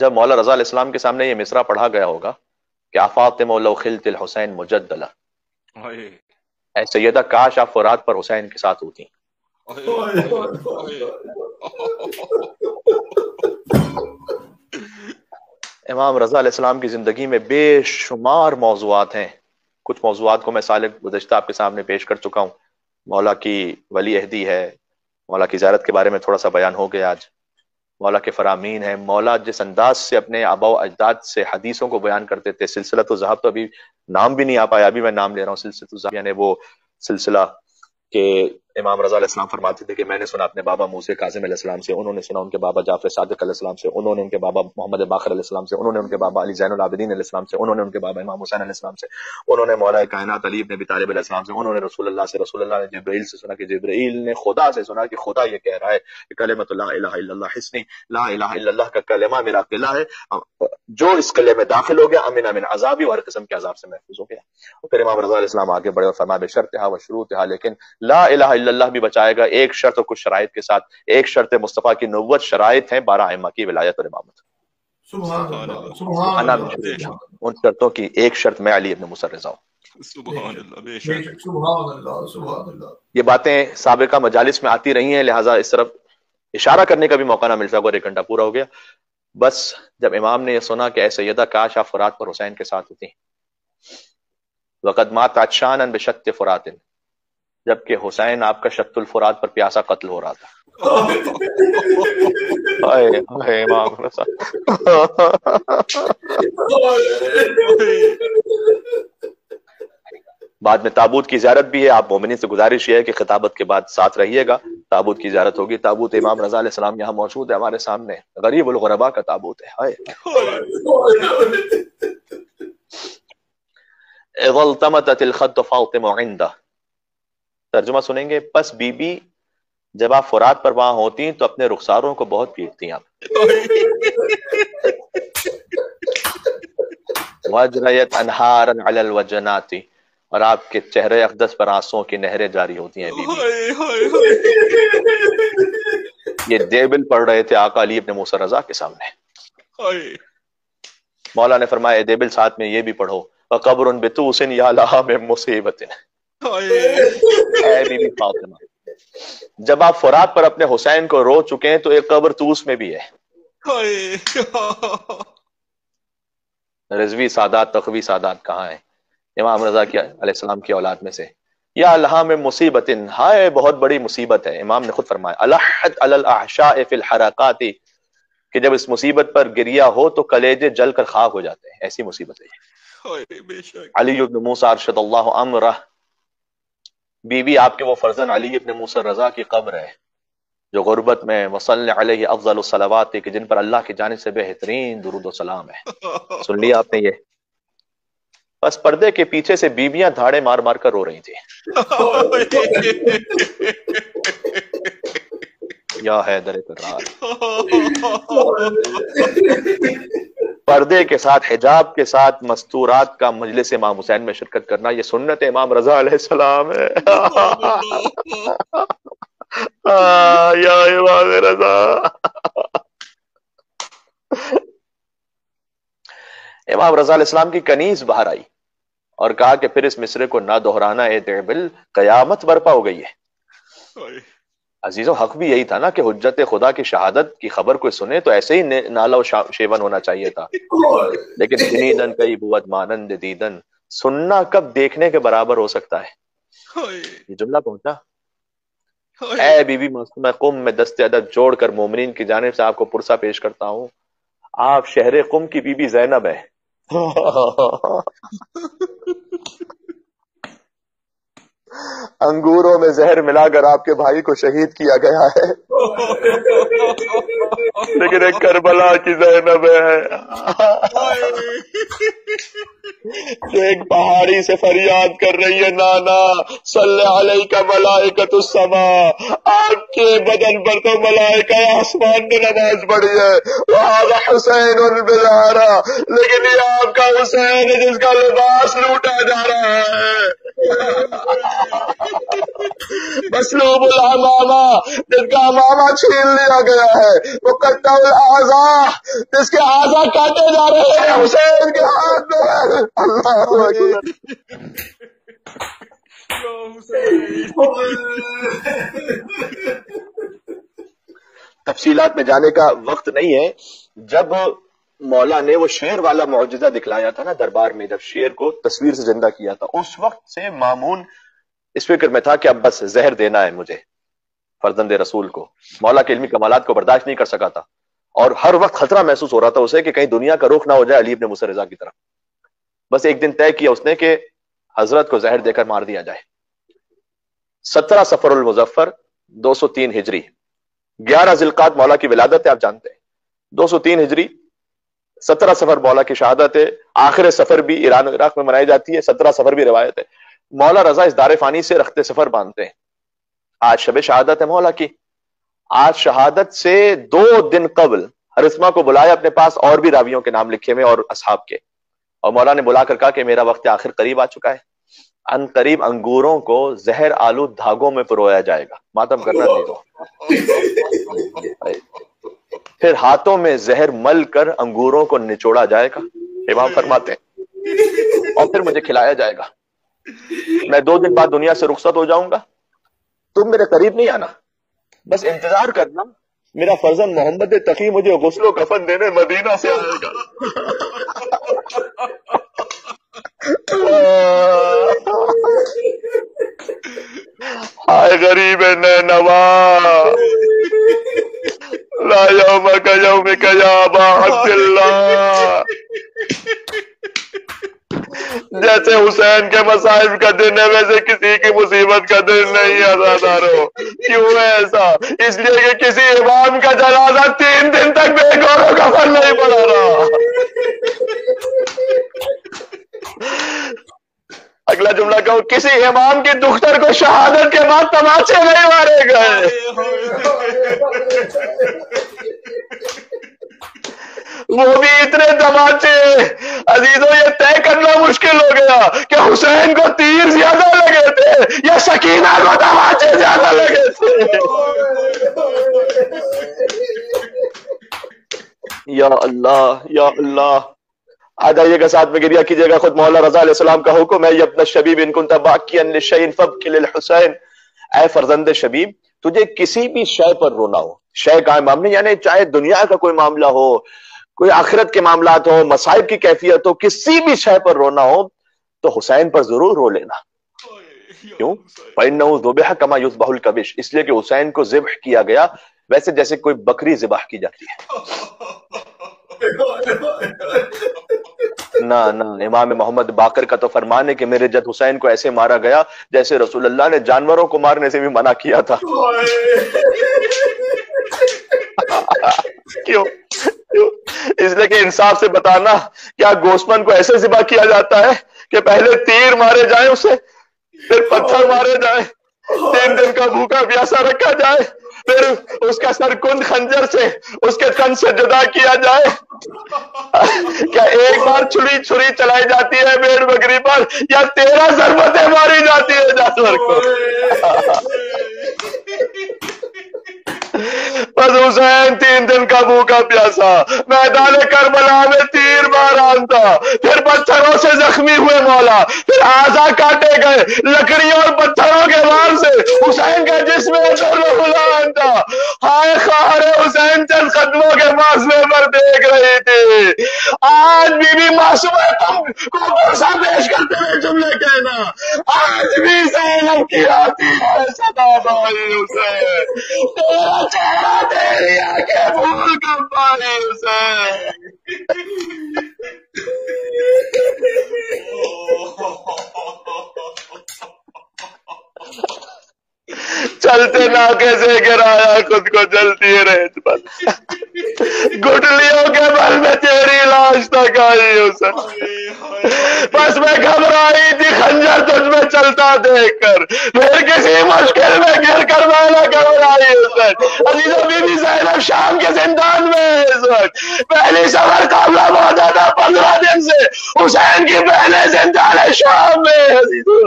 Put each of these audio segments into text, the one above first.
جب مولا رضا علیہ السلام کے سامنے یہ مصرع پڑھا گیا ہوگا کہ فاطمہ لو خلت الحسین مجدلا، اے سیدہ کاش آپ فرات پر حسین کے ساتھ ہوتی. امام رضا علیہ السلام کی زندگی میں بے شمار موضوعات ہیں. کچھ موضوعات کو میں سال گزشتہ آپ کے سامنے پیش کر چکا ہوں. مولا کی ولی عہدی ہے، مولا کی زیارت کے بارے میں تھوڑا سا بیان ہو گیا آج. مولا کے فرامین ہیں. مولا جس انداز سے اپنے آبا و اجداد سے حدیثوں کو بیان کرتے تھے. سلسلۃ الذہب تو ابھی نام بھی نہیں آ پایا، ابھی میں نام لے رہا ہوں. سلسلۃ الذہب یعنی وہ سلسلہ کہ امام رضا علیہ السلام فرماتے تھے کہ میں نے سنا اپنے بابا موسی کاظم علیہ السلام سے، انہوں نے سنا ان کے بابا جعفر صادق علیہ السلام سے، انہوں نے ان کے بابا محمد باقر علیہ السلام سے، انہوں نے ان کے بابا علی زین العابدین علیہ السلام سے، انہوں نے ان کے بابا امام حسین علیہ السلام سے، انہوں نے مولا کائنات علی بن ابی طالب علیہ السلام سے، انہوں نے رسول اللہ سے، رسول اللہ نے جبرائیل سے سنا کہ جبرائیل نے خدا سے سنا کہ خدا یہ کہہ رہا ہے کہ کلمۃ لا الہ الا اللہ حسنی، لا الہ الا اللہ کا کلمہ میرا قلعہ ہے، جو اس قلعے میں داخل ہو گیا امن امن عذابی، اور قسم کے عذاب سے محفوظ ہو گیا. اور پھر امام رضا علیہ السلام آگے بڑھے اور فرمایا بشرطھا و شروطھا، لیکن لا الہ الا اللہ بھی بچائے گا ایک شرط اور کچھ شرائط کے ساتھ. ایک شرط مصطفیٰ کی نبوت، شرائط ہیں 12 ائمہ کی ولایت اور امامت. سبحان اللہ سبحان اللہ. ان شرطوں کی ایک شرط میں علی ابن موسیٰ رضا ہوں. سبحان اللہ بے شک. سبحان اللہ سبحان اللہ. یہ باتیں سابقہ مجالس میں آتی رہی ہیں، لہٰذا اس طرف اشارہ کرنے کا بھی موقع نہ مل سکا. اور 1 گھنٹہ پورا ہو گیا. بس جب امام نے یہ سنا کہ اے سیدہ کاش آپ فرات پر حسین کے ساتھ ہوتی، وقد مات عطشانا بشط فرات، جبکہ حسین آپ کا شط الفرات پر پیاسا قتل ہو رہا تھا. امام رضا بعد میں تابوت کی زیارت بھی ہے. آپ مومنین سے گزارش یہ ہے کہ خطابت کے بعد ساتھ رہیے گا. تابوت کی زیارت ہوگی. تابوت امام رضا علیہ السلام یہاں موجود ہے ہمارے سامنے. غریب الغرباء کا تابوت ہے. اذا التمست الخد فاطمہ عندہ، ترجمہ سنیں گے. پس بی بی جب آپ فرات پر وہاں ہوتی تو اپنے رخساروں کو بہت پیٹتی آپ. وجریت انہارا علی الوجنات، اور آپ کے چہرے اقدس پر آنسوؤں کی نہریں جاری ہوتی ہیں. بی بی یہ دیبل پڑھ رہے تھے آقا علی ابن موسیٰ رضا کے سامنے. مولا نے فرمایا دیبل ساتھ میں یہ بھی پڑھو وقبر بطوس یا لہا من مصیبت. اے بی بی فاطمہ، جب آپ فرات پر اپنے حسین کو رو چکے ہیں تو ایک قبر طوس میں بھی ہے. رضوی سادات تقوی سادات کہاں ہیں؟ امام رضا کی علیہ السلام کی اولاد میں سے. یا اللہ میں مصیبت، ہائے بہت بڑی مصیبت ہے. امام نے خود فرمایا الحت علی الاحشاء فی الحرقات، کہ جب اس مصیبت پر گریا ہو تو کلیجے جل کر خاک ہو جاتے ہیں. ایسی مصیبت ہے. علی ابن موسیٰ ارشد اللہ امرہ، بی بی آپ کے وہ فرزند علی ابن موسیٰ رضا کی قبر ہے جو غربت میں وصلی علیہ افضل الصلوات، کہ جن پر اللہ کی جانب سے بہترین درود و سلام ہے. سن لیا آپ نے یہ؟ بس پردے کے پیچھے سے بیویاں دھاڑے مار مار کر رو رہی تھی. یا حیدر کرار. پردے کے ساتھ حجاب کے ساتھ مستورات کا مجلس امام حسین میں شرکت کرنا یہ سنت امام رضا علیہ السلام ہے. یا امام رضا. امام رضا علیہ السلام کی کنیز باہر آئی اور کہا کہ پھر اس مصرے کو نہ دہرانا اے دیبل، قیامت برپا ہو گئی ہے. عزیزوں حق بھی یہی تھا نا کہ حجت خدا کی شہادت کی خبر کوئی سنے تو ایسے ہی نالا و شیون ہونا چاہیے تھا. لیکن شنیدن کئی بود مانند دیدن، سننا کب دیکھنے کے برابر ہو سکتا ہے. یہ جملہ پہنچا. اے بی بی معصومہ قم، میں دست ادب جوڑ کر مومنین کی جانب سے آپ کو پرسہ پیش کرتا ہوں. آپ شہر قم کی بی بی زینب ہے. انگوروں میں زہر ملا کر آپ کے بھائی کو شہید کیا گیا ہے، لیکن ایک کربلا کی زینب ہے جو ایک پہاڑی سے فریاد کر رہی ہے نانا صلی علیک ملائکۃ السماء، آپ کے بدن پر تو ملائکہ آسمان نے نماز پڑھی ہے. وہذا حسین البلارا، لیکن یہ آپ کا حسین ہے جس کا لباس لوٹا جا رہا ہے. مسلوب الامامہ، جس کا امامہ چھین لیا گیا ہے، مقطع الاعضاء، جس کے اعضاء کاٹے جا رہے ہیں حسین کے ہاتھ میں. اللہ اکبر. تفصیلات میں جانے کا وقت نہیں ہے. جب مولا نے وہ شعر والا معجزہ دکھلایا تھا نا دربار میں، جب شعر کو تصویر سے زندہ کیا تھا، اس وقت سے مامون اس فکر میں تھا کہ اب بس زہر دینا ہے مجھے فرزند رسول کو. مولا کے علمی کمالات کو برداشت نہیں کر سکا تھا، اور ہر وقت خطرہ محسوس ہو رہا تھا اسے کہ کہیں دنیا کا رخ نہ ہو جائے علی ابن موسیٰ رضا کی طرف. بس ایک دن طے کیا اس نے کہ حضرت کو زہر دے کر مار دیا جائے. 17 صفر المظفر 203 ہجری، 11 ذوالقعدہ مولا کی ولادت ہے، آپ جانتے ہیں. 203 ہجری 17 صفر مولا کی شہادت ہے. آخر سفر بھی ایران و عراق میں منائی جاتی ہے، 17 صفر بھی روایت ہے. مولا رضا اس دار فانی سے رخت سفر باندھتے ہیں. آج شب شہادت ہے مولا کی. آج شہادت سے 2 دن قبل ہرسما کو بلایا اپنے پاس، اور بھی راویوں کے نام لکھے ہوئے اور اصحاب کے، اور مولا نے بلا کر کہا کہ میرا وقت آخر قریب آ چکا ہے. ان قریب انگوروں کو زہر آلود دھاگوں میں پرویا جائے گا. ماتم کرنا نہیں دو. پھر ہاتھوں میں زہر مل کر انگوروں کو نچوڑا جائے گا، امام فرماتے ہیں، اور پھر مجھے کھلایا جائے گا. میں 2 دن بعد دنیا سے رخصت ہو جاؤں گا. تم میرے قریب نہیں آنا، بس انتظار کرنا. میرا فرزند محمد تقی مجھے غسل و کفن دینے مدینہ سے آئے گا. ہائے غریب نینوا، لا یومک یومک یا ابا عبداللہ. جیسے حسین کے مصائب کا دن ہے ویسے کسی کی مصیبت کا دن نہیں عزادارو. کیوں ہے ایسا؟ اس لیے کہ کسی امام کا جنازہ 3 دن تک بے گور و کفن نہیں پڑا رہا. اگلا جملہ کہو، کسی امام کی دختر کو شہادت کے بعد تماچے نہیں مارے گئے. وہ بھی اتنے تماچے. عزیزوں یہ طے کرنا مشکل ہو گیا کہ حسین کو تیر زیادہ لگے تھے یا سکینہ کو تماچے زیادہ لگے تھے. یا اللہ یا اللہ. آ جائیے گا ساتھ میں گریہ کیجیے گا. خود مولا رضا علیہ السلام کا حکم ہے، ابن الشبیب ان کنت باکیا لشیء فابکی للحسین. اے فرزند شبیب، تجھے کسی بھی شے پر رونا ہو، شے کا امام نہیں، یعنی چاہے دنیا کا کوئی معاملہ ہو، کوئی آخرت کے معاملات ہو، مصائب کی کیفیت ہو، کسی بھی شے پر رونا ہو تو حسین پر ضرور رو لینا. کیوں؟ فإنه ذبح كما يذبح الكبش، اس لیے کہ حسین کو ذبح کیا گیا ویسے جیسے کوئی بکری ذبح کی جاتی ہے. نہ امام محمد باقر کا تو فرمان ہے کہ میرے جد حسین کو ایسے مارا گیا جیسے رسول اللہ نے جانوروں کو مارنے سے بھی منع کیا تھا. کیوں؟ اس لیے کہ انصاف سے بتانا، کیا گوسپن کو ایسے ذبح کیا جاتا ہے کہ پہلے تیر مارے جائیں اسے، پھر پتھر مارے جائیں، 3 دن کا بھوکا پیاسا رکھا جائے، پھر اس کا سر کند خنجر سے اس کے تن سے جدا کیا جائے؟ کیا ایک بار چھری چلائی جاتی ہے بھیڑ بکری پر، یا 13 ضربتیں ماری جاتی ہے جانور کو؟ بس حسین 3 دن کا بھوکا پیاسا میدان کربلا میں تیر باران تھا، پھر پتھروں سے زخمی ہوئے مولا، پھر اعضاء کاٹے گئے لکڑیوں اور پتھروں کے وار سے. حسین کا جسم غلام تھا. ہائے خواہر حسین چند قدموں کے فاصلے پر دیکھ رہی تھی. آج بی بی معصومہ تم کو برسا پیش کرتے ہوئے جملے کہنا، آج بھی زینب کی آتی ہے صدا بھائی حسین، تیرا چہرہ تیری آنکھیں بھول کر پانی حسین. چلتے ناکے سے گرایا خود کو جلتی ریت پر، گٹلیوں کے بل میں تیری لاش تک آئی حسین. بس میں گھبرائی تھی خنجر تجھ میں چلتا دیکھ کر، پھر کسی مشکل میں گر کر میں نہ گھبرائی حسین. عزیزوں بی بی زینب شام کے زندان میں ہے اس وقت. پہلی سفر قابلہ موجہ تھا 15 دن سے، حسین کی بہنیں زندان شام میں. عزیزوں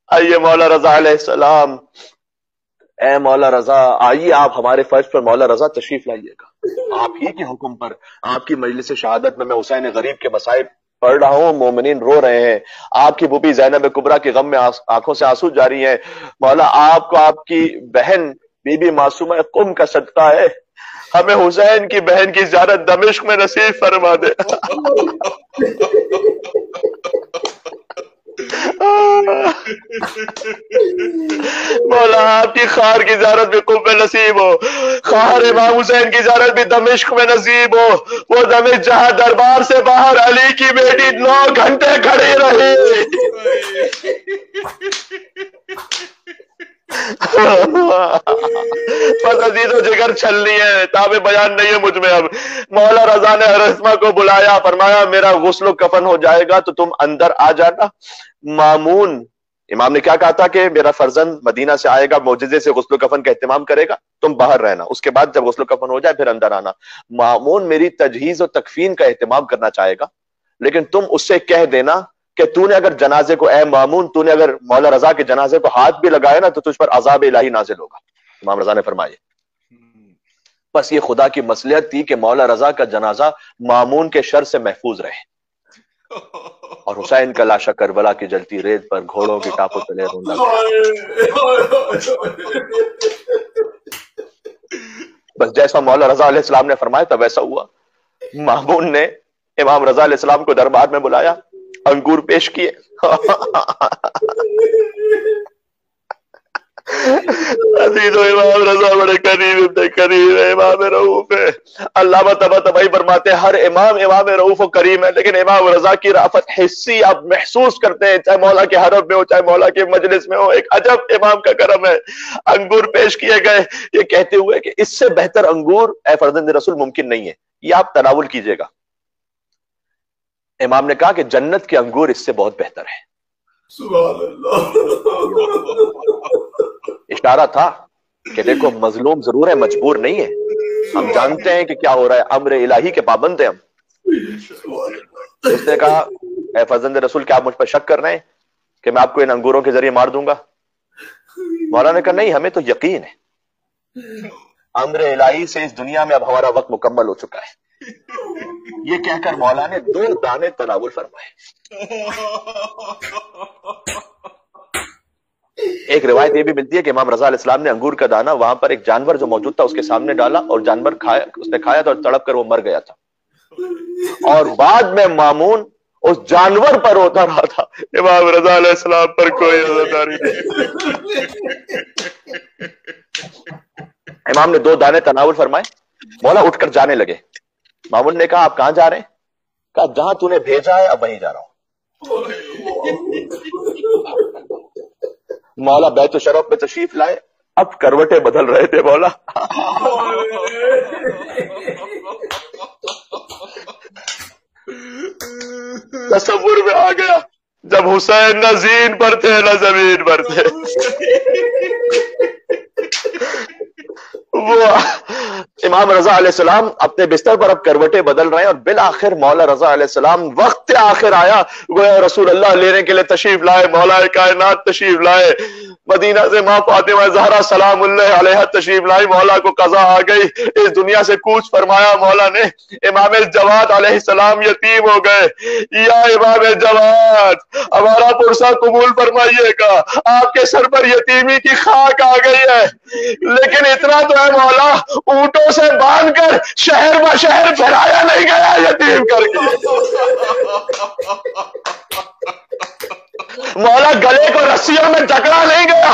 آئیے مولا رضا علیہ السلام، اے مولا رضا آئیے آپ ہمارے فرش پر مولا رضا تشریف لائیے گا، آپ ہی کے حکم پر آپ کی مجلس شہادت میں حسین غریب کے مصائب پڑھ رہا ہوں، مومنین رو رہے ہیں، آپ کی بوبی زینب کبریٰ کے غم میں آنکھوں سے آنسو جاری ہیں، مولا آپ کو آپ کی بہن بی بی معصومہ قم کا صدقہ ہے، ہمیں حسین کی بہن کی زیارت دمشق میں نصیب فرما دے۔ مولا آپ کی خار کی زیارت بھی قم میں نصیب ہو، خار امام حسین کی زیارت بھی دمشق میں نصیب ہو، وہ دمشق جہاں دربار سے باہر علی کی بیٹی 9 گھنٹے کھڑی رہی۔ بس عزیز و جگر چھلنی ہے، تابع بیان نہیں ہے مجھ میں اب۔ مولا رضا نے ارسمہ کو بلایا، فرمایا میرا غسل و کفن ہو جائے گا تو تم اندر آ جانا۔ مامون امام نے کیا کہا تھا کہ میرا فرزند مدینہ سے آئے گا، معجزے سے غسل و کفن کا اہتمام کرے گا، تم باہر رہنا، اس کے بعد جب غسل و کفن ہو جائے پھر اندر آنا۔ مامون میری تجہیز و تکفین کا اہتمام کرنا چاہے گا، لیکن تم اس سے کہہ دینا کہ تو نے اگر جنازے کو، اے مامون تو نے اگر مولا رضا کے جنازے کو ہاتھ بھی لگایا نا تو تجھ پر عذاب الہی نازل ہوگا۔ امام رضا نے فرمایا بس یہ خدا کی مصلحت تھی کہ مولا رضا کا جنازہ مامون کے شر سے محفوظ رہے، اور حسین کا لاشا کربلا کی جلتی ریت پر گھوڑوں کی ٹاپوں تلے روندا بس جیسا مولا رضا علیہ السلام نے فرمایا تھا ویسا ہوا۔ مامون نے امام رضا علیہ السلام کو دربار میں بلایا، انگور پیش کیے۔ عزیز و امام رضا بڑے قریب ہے، امام رؤوف ہے۔ علامہ طباطبائی فرماتے ہیں ہر امام رؤوف و کریم ہے، لیکن امام رضا کی رافت حسی آپ محسوس کرتے ہیں، چاہے مولا کے حرم میں ہو چاہے مولا کے مجلس میں ہو، ایک عجب امام کا کرم ہے۔ انگور پیش کیے گئے، یہ کہتے ہوئے کہ اس سے بہتر انگور اے فرزند رسول ممکن نہیں ہے، یہ آپ تناول کیجئے گا۔ امام نے کہا کہ جنت کے انگور اس سے بہت بہتر ہے۔ سبحان اللہ۔ اشارہ تھا کہ دیکھو مظلوم ضرور ہے، مجبور نہیں ہے، ہم جانتے ہیں کہ کیا ہو رہا ہے، امر الہی کے پابند ہیں ہم۔ اس نے کہا اے فرزند رسول کیا آپ مجھ پر شک کر رہے ہیں کہ میں آپ کو ان انگوروں کے ذریعے مار دوں گا؟ مولا نے کہا نہیں، ہمیں تو یقین ہے، امر الہی سے اس دنیا میں اب ہمارا وقت مکمل ہو چکا ہے۔ یہ کہہ کر مولا نے 2 دانے تناول فرمائے۔ ایک روایت یہ بھی ملتی ہے کہ امام رضا علیہ السلام نے انگور کا دانہ وہاں پر ایک جانور جو موجود تھا اس کے سامنے ڈالا، اور جانور کھایا، اس نے کھایا تھا اور تڑپ کر وہ مر گیا تھا، اور بعد میں مامون اس جانور پر روتا رہا تھا، امام رضا علیہ السلام پر کوئی عزاداری نہیں۔ امام نے 2 دانے تناول فرمائے، مولا اٹھ کر جانے لگے۔ مامون نے کہا آپ کہاں جا رہے ہیں؟ کہا جہاں تو نے بھیجا ہے اب وہیں جا رہا ہوں۔ مولا بیت الشرف میں تشریف لائے، اب کروٹیں بدل رہے تھے مولا۔ تصور میں آ گیا جب حسین نہ زین پر تھے نہ زمین پر تھے، وہ امام رضا علیہ السلام اپنے بستر پر اب کروٹیں بدل رہے ہیں، اور بالآخر مولا رضا علیہ السلام وقت آخر آیا، گویا رسول اللہ لینے کے لیے تشریف لائے، مولا کائنات تشریف لائے، مدینہ سے ماں فاطمہ زہرا سلام اللہ علیہا تشریف لائی، مولا کو قضا آ گئی، اس دنیا سے کوچ فرمایا مولا نے۔ امام الجواد علیہ السلام یتیم ہو گئے، یا امام الجواد ہمارا پرسہ قبول فرمائیے گا، آپ کے سر پر یتیمی کی خاک آ گئی ہے، لیکن اتنا تو ہے مولا اونٹوں سے باندھ کر شہر با شہر پھیلایا نہیں گیا یتیم کر کے، مولا گلے کو رسیوں میں جکڑا نہیں گیا،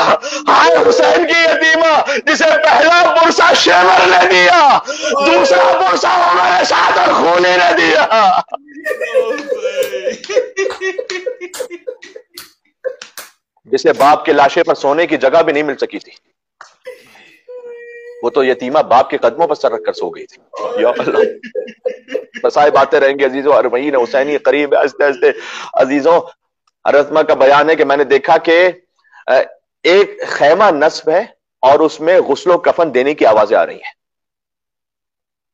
ہائے حسین کی یتیمہ جسے پہلا پرسہ شیور نے دیا، دوسرا پرسہ ہمارے ساتھ اور خونی نے دیا۔ جسے باپ کے لاشے پر سونے کی جگہ بھی نہیں مل سکی تھی، وہ تو یتیمہ باپ کے قدموں پر سر رکھ کر سو گئی تھی۔ یا اللہ، مسائب آتے رہیں گے عزیزوں، اربعین حسینی قریب ہے، ہنستے ہنستے عزیزوں۔ ارسمہ کا بیان ہے کہ میں نے دیکھا کہ ایک خیمہ نصب ہے اور اس میں غسل و کفن دینے کی آوازیں آ رہی ہیں،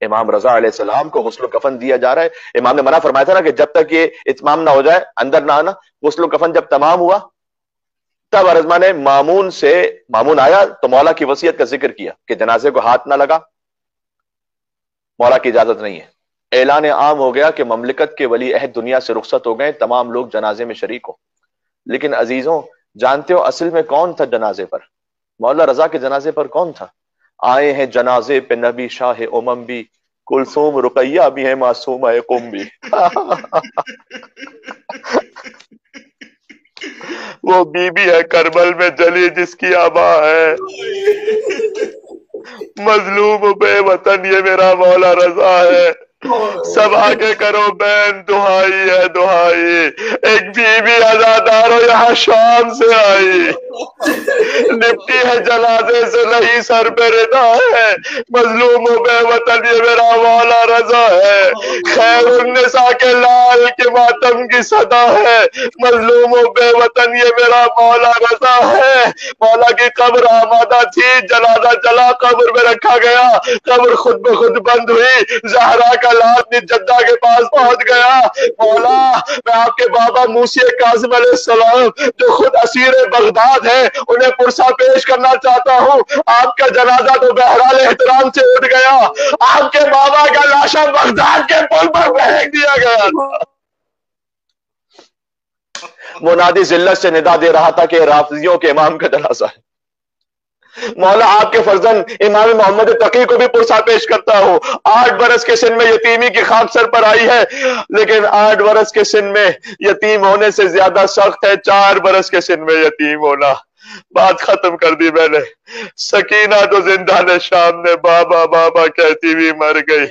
امام رضا علیہ السلام کو غسل و کفن دیا جا رہا ہے. امام نے منع فرمایا تھا نا کہ جب تک یہ اتمام نہ ہو جائے اندر نہ آنا. غسل و کفن جب تمام ہوا تب ارزما نے مامون آیا تو مولا کی وصیت کا ذکر کیا کہ جنازے کو ہاتھ نہ لگا, مولا کی اجازت نہیں ہے. اعلان عام ہو گیا کہ مملکت کے ولی عہد دنیا سے رخصت ہو گئے, تمام لوگ جنازے میں شریک ہو. لیکن عزیزوں جانتے ہو اصل میں کون تھا جنازے پر؟ مولا رضا کے جنازے پر کون تھا؟ آئے ہیں جنازے پہ نبی شاہ امم بھی, کلثوم رقیہ بھی ہے, معصومہ قم بھی. وہ بی بی ہے کربل میں جلی جس کی آبا ہے, مظلوم بے وطن یہ میرا مولا رضا ہے. سب آگے کرو بہن دہائی ہے دہائی, ایک بی بی ازادارو یہاں شام سے آئی, نپٹی ہے جنازے سے نہیں سر پہ ردا ہے, مظلوم و بے وطن یہ میرا مولا رضا ہے. خیر النساء کے لال کے ماتم کی صدا ہے, مظلوم و بے وطن یہ میرا مولا رضا ہے. مولا کی قبر آمادہ تھی, جنازہ چلا, قبر میں رکھا گیا, قبر خود بخود بند ہوئی, زہرا کا لاد جدہ کے پاس پہنچ گیا. مولا میں آپ کے بابا موسی کاظم علیہ السلام جو خود اسیر بغداد ہے انہیں پرسہ پیش کرنا چاہتا ہوں. آپ کا جنازہ تو بہرحال احترام سے اٹھ گیا, آپ کے بابا کا لاشا بغداد کے پل پر پھینک دیا گیا. منادی ذلت سے ندا دے رہا تھا کہ رافضیوں کے امام کا جنازہ ہے. مولا آپ کے فرزند امام محمد تقی کو بھی پرسہ پیش کرتا ہوں. 8 برس کے سن میں یتیمی کی خاک سر پر آئی ہے, لیکن 8 برس کے سن میں یتیم ہونے سے زیادہ سخت ہے 4 برس کے سن میں یتیم ہونا. بات ختم کر دی میں نے. سکینہ تو زندان شام نے بابا بابا کہتی ہوئی مر گئی.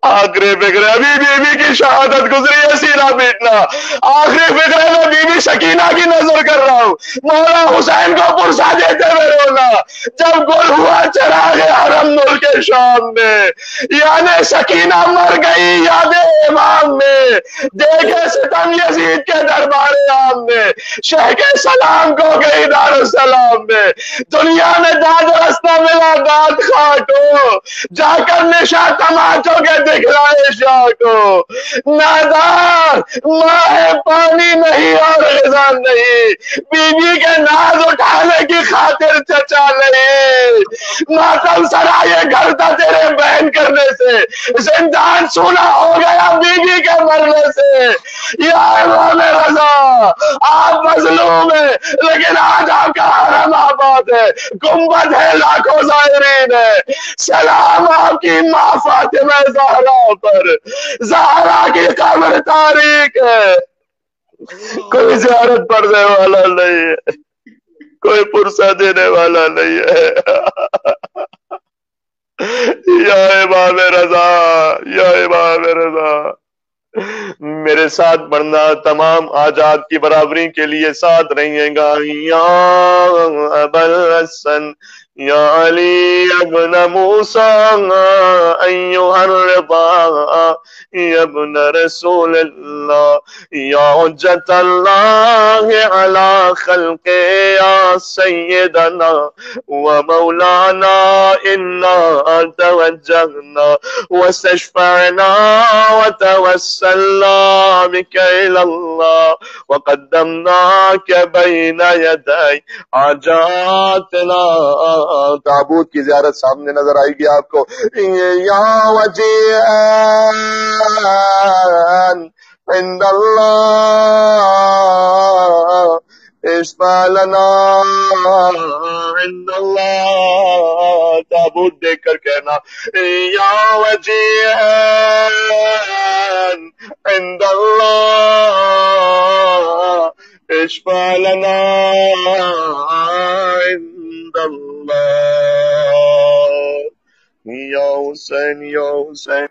آخری فکر ابھی بیوی کی شہادت گزری ہے, سینہ پیٹنا. آخری فکر میں بیوی سکینہ کی نظر کر رہا ہوں. مولا حسین کو پرسہ دیتے ہوئے رونا. جب گل ہوا چراغ حرم ملک شام میں, یعنی سکینہ مر گئی یاد امام میں. دیکھے ستم یزید کے دربار عام میں, شہ کے سلام کو گئی دارالسلام میں. دنیا میں داد رستہ ملا داد خواہ کو, جا کر نشاں تماچوں کے دکھلائے شاہ کو. نادار ماہ پانی نہیں اور غذا نہیں, بیوی کے ناز اٹھانے کی خاطر چچا نہیں. ماتم سرائے گھر تھا تیرے بہن کرنے سے, زندان سونا ہو گیا بیوی کے مرنے سے. یا امام رضا آپ مظلوم ہیں لیکن آج آپ کا حرم آباد ہے, گنبد ہے لاکھوں زائرین ہے. سلام آپ کی ماں فاطمہ زہرا پر, زہرا کی قبر تاریخ ہے. کوئی زیارت پڑھنے والا نہیں ہے, کوئی پرسہ دینے والا نہیں ہے. یا امام رضا, یا امام رضا, میرے ساتھ بڑھنا تمام آجات کی برابری کے لیے ساتھ رہیں گا. یا ابل حسن یا علی ابن موسیٰ ایوہ الرضا یا ابن رسول اللہ یا حجت اللہ علی خلق یا سیدنا و مولانا انا توجہنا واستشفعنا وتوسلنا بك إلى الله وقدمناك بين يدي حاجاتنا. تابوت کی زیارت سامنے نظر آئے گی آپ کو. یا وجیہان عند اللہ اشفع لنا عند اللہ. تابوت دیکھ کر کہنا یا وجیہان عند اللہ اشفع لنا عند اللہ. یا حسین یا حسین.